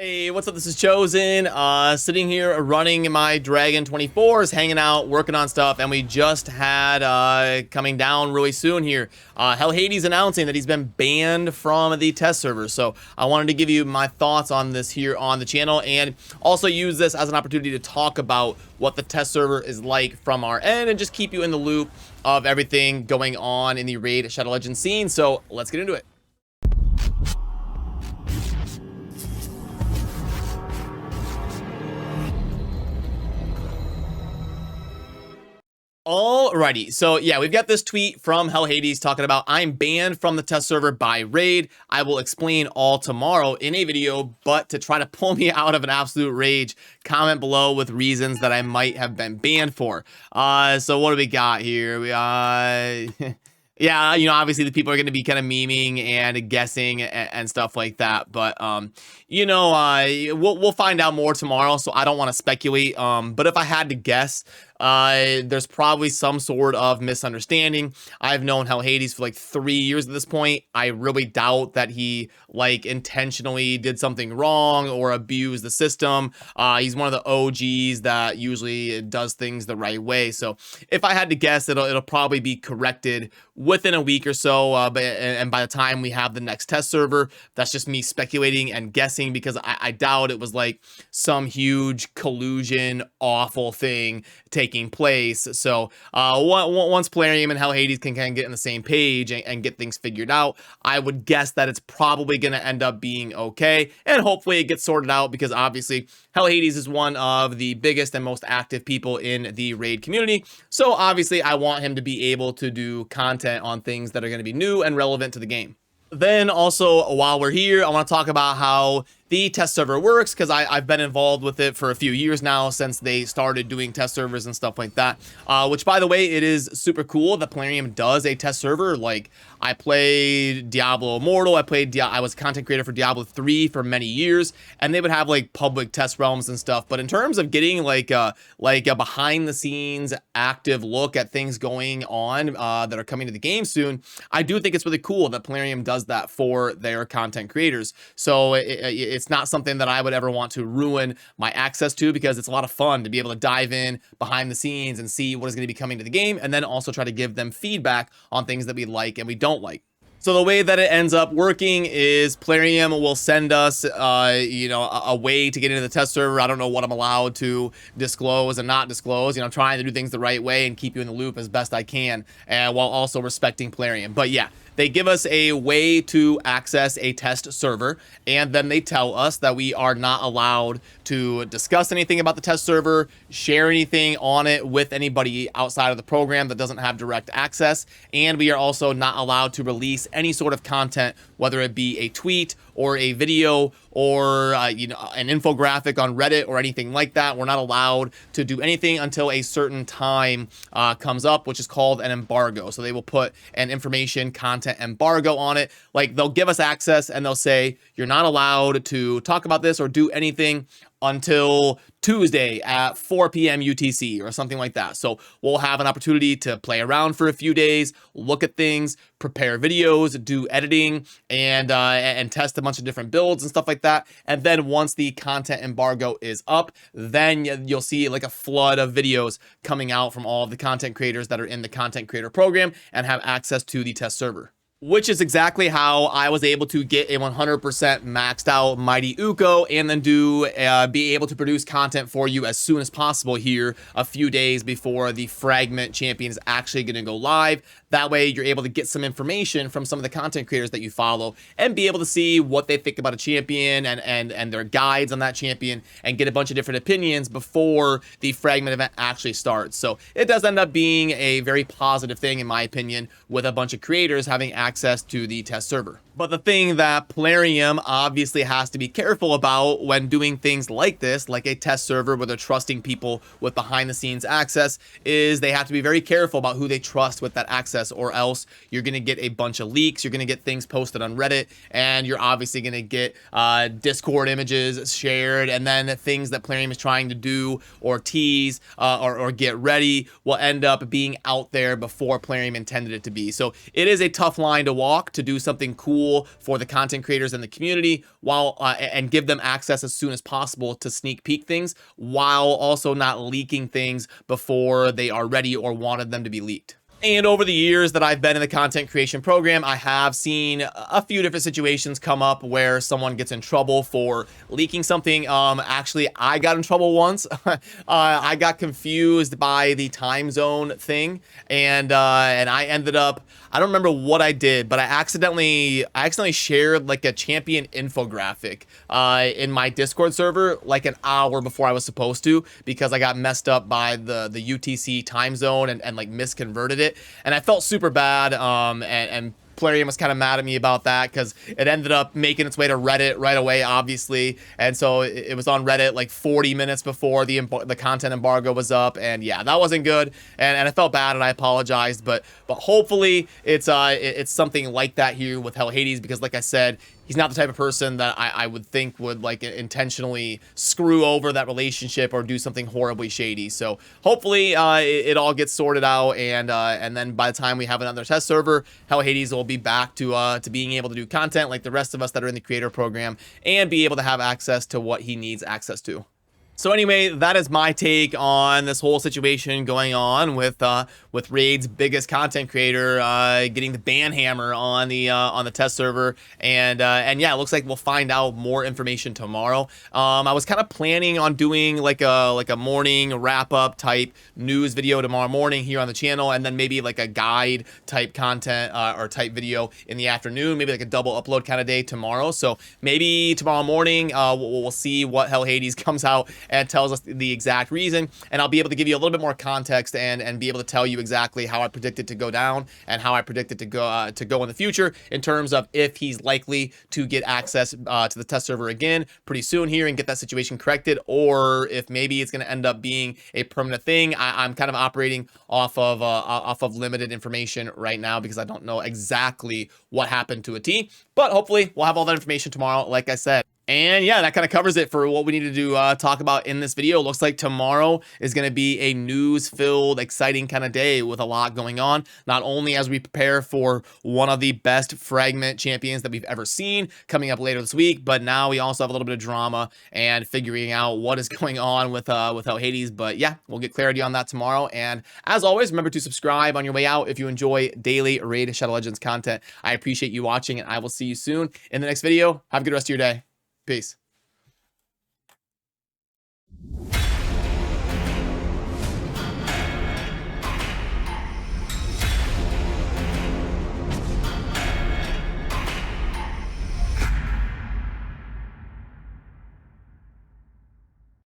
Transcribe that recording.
Hey, what's up? This is Chosen, sitting here running my Dragon 24s, hanging out, working on stuff, and we just had, coming down really soon here, HellHades announcing that he's been banned from the test server. So I wanted to give you my thoughts on this here on the channel, and also use this as an opportunity to talk about what the test server is like from our end, and just keep you in the loop of everything going on in the Raid Shadow Legends scene. So let's get into it. Alrighty, so yeah, we've got this tweet from HellHades talking about I'm banned from the test server by Raid. I will explain all tomorrow in a video, but to try to pull me out of an absolute rage, comment below with reasons that I might have been banned for. So what do we got here? Yeah, obviously the people are going to be kind of memeing and guessing and stuff like that. But, we'll find out more tomorrow, so I don't want to speculate. But if I had to guess, there's probably some sort of misunderstanding. I've known HellHades for like 3 years at this point. I really doubt that he intentionally did something wrong or abused the system. He's one of the OGs that usually does things the right way. So if I had to guess, it'll probably be corrected within a week or so. And by the time we have the next test server, that's just me speculating and guessing, because I doubt it was like some huge collusion, awful thing taking place. So once Plarium and HellHades can kind of get on the same page and get things figured out, I would guess that it's probably going to end up being okay, and hopefully it gets sorted out, because obviously HellHades is one of the biggest and most active people in the Raid community. So obviously I want him to be able to do content on things that are going to be new and relevant to the game. Then also, while we're here, I want to talk about how the test server works, because I've been involved with it for a few years now, since they started doing test servers and stuff like that, which, by the way, it is super cool that Plarium does a test server. Like, I played Diablo Immortal, I was a content creator for Diablo 3 for many years, and they would have like public test realms and stuff. But in terms of getting like a behind the scenes active look at things going on that are coming to the game soon, I do think it's really cool that Plarium does that for their content creators. So it's not something that I would ever want to ruin my access to, because it's a lot of fun to be able to dive in behind the scenes and see what is going to be coming to the game, and then also try to give them feedback on things that we like and we don't like. So the way that it ends up working is Plarium will send us, a way to get into the test server. I don't know what I'm allowed to disclose and not disclose. I'm trying to do things the right way and keep you in the loop as best I can, while also respecting Plarium. But yeah, they give us a way to access a test server, and then they tell us that we are not allowed to discuss anything about the test server, share anything on it with anybody outside of the program that doesn't have direct access, and we are also not allowed to release any sort of content, whether it be a tweet or a video or an infographic on Reddit or anything like that. We're not allowed to do anything until a certain time comes up, which is called an embargo. So they will put an information content embargo on it. Like, they'll give us access and they'll say, you're not allowed to talk about this or do anything until Tuesday at 4 p.m. UTC or something like that. So we'll have an opportunity to play around for a few days, look at things, prepare videos, do editing, and test a bunch of different builds and stuff like that. And then once the content embargo is up, then you'll see like a flood of videos coming out from all of the content creators that are in the content creator program and have access to the test server. Which is exactly how I was able to get a 100% maxed out Mighty Uko, and then be able to produce content for you as soon as possible here, a few days before the Fragment champion is actually going to go live. That way you're able to get some information from some of the content creators that you follow and be able to see what they think about a champion and their guides on that champion, and get a bunch of different opinions before the Fragment event actually starts. So it does end up being a very positive thing, in my opinion, with a bunch of creators having access to the test server. But the thing that Plarium obviously has to be careful about when doing things like this, like a test server where they're trusting people with behind the scenes access, is they have to be very careful about who they trust with that access, or else you're going to get a bunch of leaks, you're going to get things posted on Reddit, and you're obviously going to get Discord images shared, and then things that Plarium is trying to do or tease or get ready will end up being out there before Plarium intended it to be. So it is a tough line to walk to do something cool tool for the content creators in the community, while and give them access as soon as possible to sneak peek things, while also not leaking things before they are ready or wanted them to be leaked. And over the years that I've been in the content creation program, I have seen a few different situations come up where someone gets in trouble for leaking something. Actually, I got in trouble once. I got confused by the time zone thing, and I ended up, I don't remember what I did, but I accidentally shared like a champion infographic in my Discord server like an hour before I was supposed to, because I got messed up by the UTC time zone and like misconverted it. And I felt super bad, and Plarium was kind of mad at me about that, because it ended up making its way to Reddit right away, obviously. And so it was on Reddit like 40 minutes before the content embargo was up. And yeah, that wasn't good. And I felt bad, and I apologized. But hopefully it's something like that here with HellHades, because like I said, he's not the type of person that I would think would like intentionally screw over that relationship or do something horribly shady. So hopefully it all gets sorted out, and then by the time we have another test server, HellHades will be back to being able to do content like the rest of us that are in the creator program, and be able to have access to what he needs access to. So anyway, that is my take on this whole situation going on with Raid's biggest content creator getting the ban hammer on the test server, and yeah, it looks like we'll find out more information tomorrow. I was kind of planning on doing like a morning wrap up type news video tomorrow morning here on the channel, and then maybe like a guide type content or type video in the afternoon, maybe like a double upload kind of day tomorrow. So maybe tomorrow morning we'll see what HellHades comes out and tells us the exact reason, and I'll be able to give you a little bit more context and be able to tell you exactly how I predict it to go down and how I predict it to go in the future, in terms of if he's likely to get access to the test server again pretty soon here and get that situation corrected, or if maybe it's going to end up being a permanent thing. I'm kind of operating off of limited information right now, because I don't know exactly what happened to a T, but hopefully we'll have all that information tomorrow, like I said. And yeah, that kind of covers it for what we needed to talk about in this video. Looks like tomorrow is going to be a news-filled, exciting kind of day with a lot going on. Not only as we prepare for one of the best fragment champions that we've ever seen coming up later this week, but now we also have a little bit of drama and figuring out what is going on with HellHades. But yeah, we'll get clarity on that tomorrow. And as always, remember to subscribe on your way out if you enjoy daily Raid Shadow Legends content. I appreciate you watching, and I will see you soon in the next video. Have a good rest of your day. Peace.